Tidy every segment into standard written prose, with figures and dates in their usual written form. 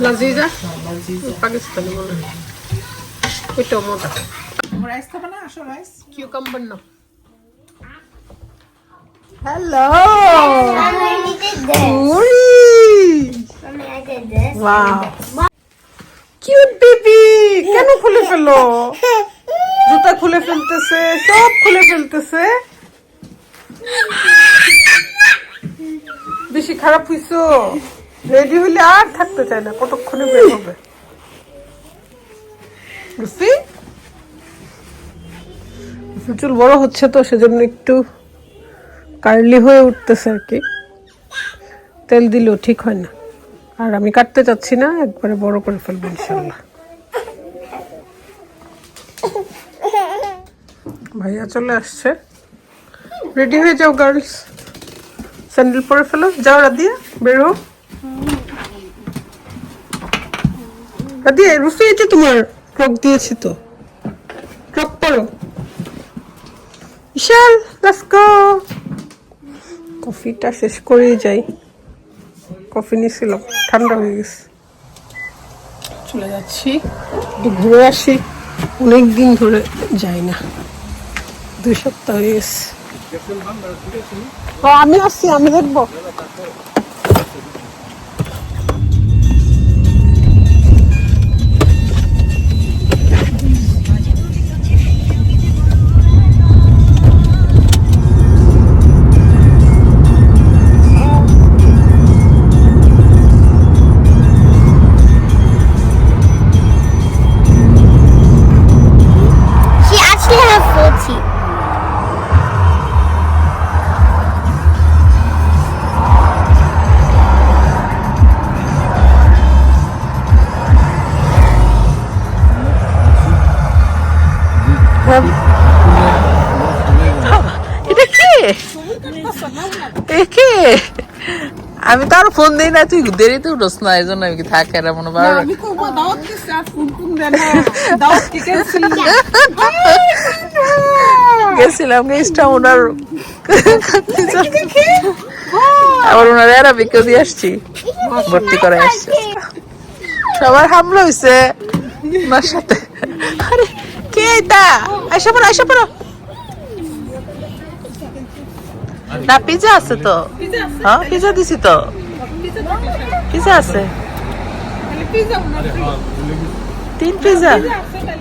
লাজিজা পাকিস্তানি মনে হয় ওইটাও মজা। রাইস খাবে না? আসো রাইস। কিউকাম্বার না। হ্যালো কিউট বেবি, কেন খুলে ফেলো? জুতা খুলে ফেলতেছে, সব খুলে ফেলতেছে। বেশি খারাপ হইছো? রেডি হইলে আর থাকতে চায় না, কতক্ষণে বের হবে। বুঝছি চুল বড় হচ্ছে তো সেজন্য একটু কার্লি হয়ে উঠতেছে আর কি। তেল দিলেও ঠিক হয় না, আর আমি কাটতে চাচ্ছি না, একবারে বড় করে ফেলবো ইনশাল্লাহ। ভাইয়া চলে আসছে, রেডি হয়ে যাও গার্লস, স্যান্ডেল পরে ফেলো, যাও রাদিয়া বেরো। রাদিয়া রুফি এই যে তোমার ফ্রক দিয়েছি তো, ফ্রক পরো। বিশাল লেটস গো। কফিটা শেষ করেই যাই, কফি নিয়েছিলাম ঠান্ডা হয়ে গেছে। চলে যাচ্ছি, একটু ঘুরে আসি, অনেক দিন ধরে যাই না, 2 সপ্তাহ হয়ে গেছে। আমি আসছি, আমি দেখবো। She actually has 4 teeth. এটা কে? কে? আমি তো আর ফোন দিই না, তুই দেরিতে উঠোস না, এই জন্য আমি কি থাকে না মনে পারো। গেছিলাম গেস্টটা ওনার, আবার ওনার অ্যারাবিকও দিয়ে আসছি, ভর্তি করে আসছে। সবার হামলা হয়েছে ওনার সাথে। আরে কে এটা? আইসা পড়ো, আইসা পড়ো। না পিজা আছে তো, হ্যাঁ পিজা দিছি তো, পিজা আছে 3 পিজা।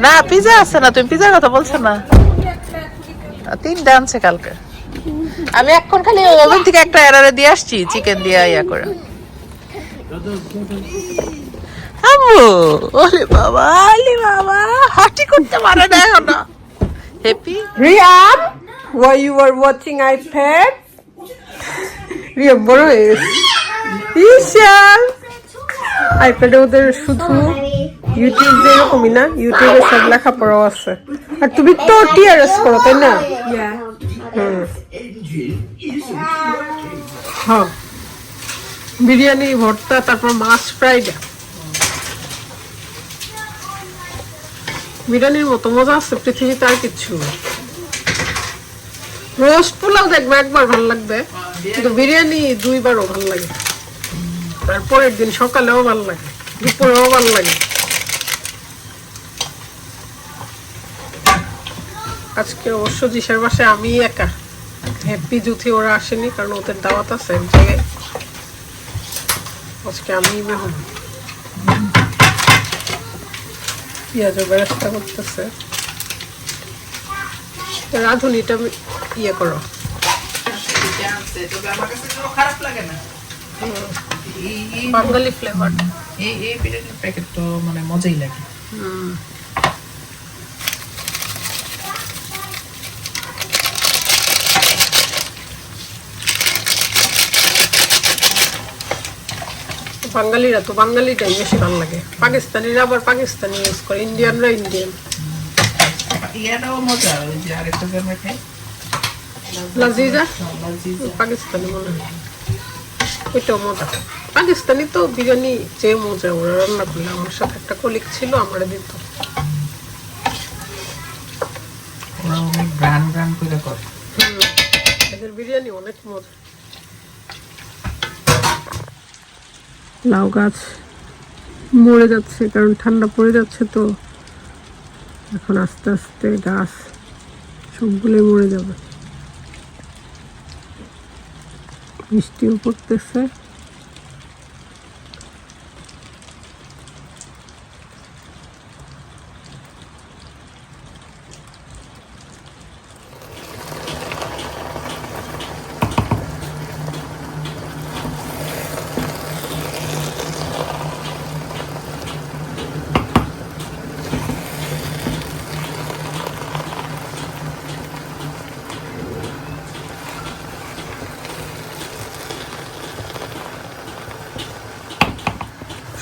না পিজা আছে না, তুমি পিজার কথা বলছো না? 3টা আনছে কালকে। আমি এখন খালি ওভেন থেকে একটা এরারে দিয়ে আসছি, চিকেন দিয়ে ইয়া করে। আম্মু ওরে বাবা, আলি বাবা হাঁটি করতে পারে না এখনো। Happy রিয়াম, while you were watching iPad, রিয়াম বড় হয়ে গেছে। বিশাল আইপ্যাডে ওদের শুধু ইউটিউব যেরকমই না, ইউটিউবে সব লেখাপড়াও আছে। আর তুমি তো টিআরএস করো তাই না? হ্যাঁ, বিরিয়ানি, ভর্তা, তারপর মাছ ফ্রাইড। বিরিয়ানির মতো মজা আছে পৃথিবীতে আর কিছু। রোস্ট পোলাও দেখবে একবার ভালো লাগবে, কিন্তু বিরিয়ানি 2বারও ভালো লাগে। তারপরের দিন সকালেও ভালো লাগে, দুপুরেও ভালো লাগে। আজকে অবশ্য জিসার বাসায় আমি একা, হ্যাপি জুথি ওরা আসেনি, কারণ ওদের দাওয়াত আছে এক জায়গায়। আজকে আমি মেহমান। পেঁয়াজও বেরেস্তা করতেছে। রাঁধুনিটা ইয়ে করো, বাঙালি ফ্লেভার। এই বিরিয়ানির প্যাকেট তো মানে মজাই লাগে। বাঙালিরা তো বাঙালিটাই বেশি ভালো লাগে, পাকিস্তানিরা আবার পাকিস্তানি ইউজ করে, ইন্ডিয়ানরা ইন্ডিয়ান। ইয়াটাও মজা, ওই যে আরেকটা যে আমরা খাই লাজিজা পাকিস্তানি মনে হয়, ওইটাও মজা। পাকিস্তানি তো বিরিয়ানি যে মজা, ওরা রান্না করলে। আমার সাথে একটা কলিগ ছিল, আমরা দিত। ওরা অনেক ব্রান্ড ব্রান্ড করে করে। এদের বিরিয়ানি অনেক মজা। লাউ গাছ মরে যাচ্ছে, কারণ ঠান্ডা পড়ে যাচ্ছে তো এখন আস্তে আস্তে গাছ সবগুলোই মরে যাবে। বৃষ্টিও পড়তেছে।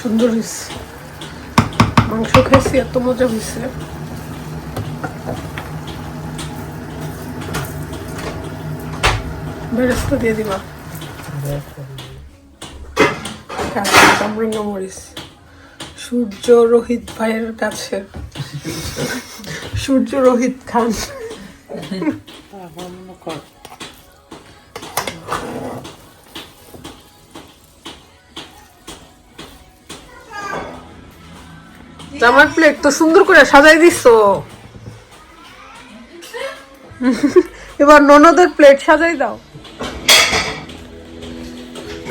সুন্দর হয়েছে, মাংস খাইছি, এত মজা হয়েছে। বেরেস্তা দিয়ে দিবা, কামরাঙ্গা মরিচ সূর্য রোহিত ভাইয়ের কাছে, সূর্য রোহিত খান। আমার প্লেট তো সুন্দর করে সাজাই দিছো। এবার ননদের প্লেট সাজাই দাও।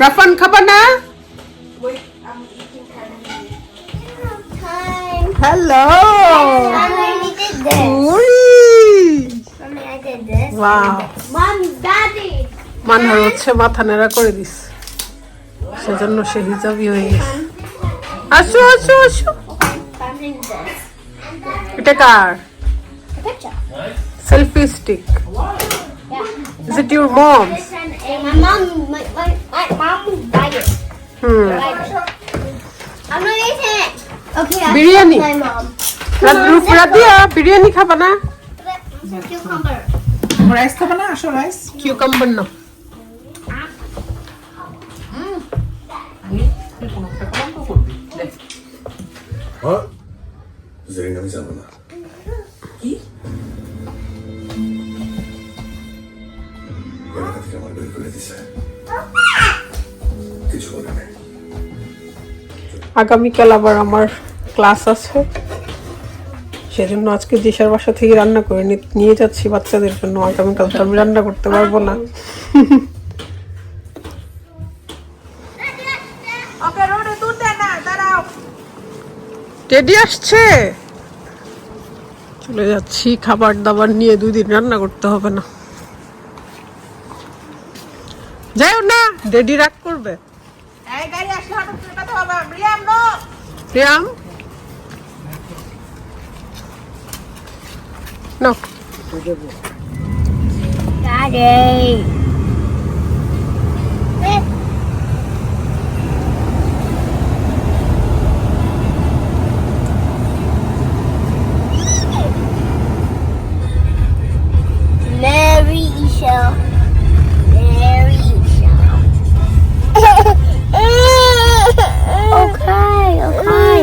রাফান খাবা না? হ্যালো। মানহার হচ্ছে মাথা নেড়া করে দিস, সেজন্য সে হিজাবি হয়ে গেছে। আসো আসো আসো। এটা কার? Selfie stick. Is it your mom's? My mom died it. I'm not eating it. Okay, I'll Biryani. my mom. Radia biryani খাবা না? Cucumber. রাইস খাবে না? আসো রাইস। কিউকাম্বার না। আমি যাবো না। কি? এলাকা থেকে আমার বের করে দিছে, কিছু বলে নাই। আগামীকাল আবার আমার ক্লাস আছে, সেজন্য আজকে দিশার বাসা থেকে রান্না করে নিয়ে যাচ্ছি বাচ্চাদের জন্য। আগামীকাল তো আমি রান্না করতে পারবো না। ওকে রোডে দুধ দে না, দাঁড়াও। টেডি আসছে, চলে যাচ্ছি। খাবার দাবার নিয়ে 2 দিন রান্না করতে হবে না। যাও না, ডেডি রাগ করবে। এই গাড়ি আসলে হঠাৎ করে কথা হবে। রিয়াম no. রিয়াম No. Daddy. Mary Isha. Mary Isha. Okay, okay.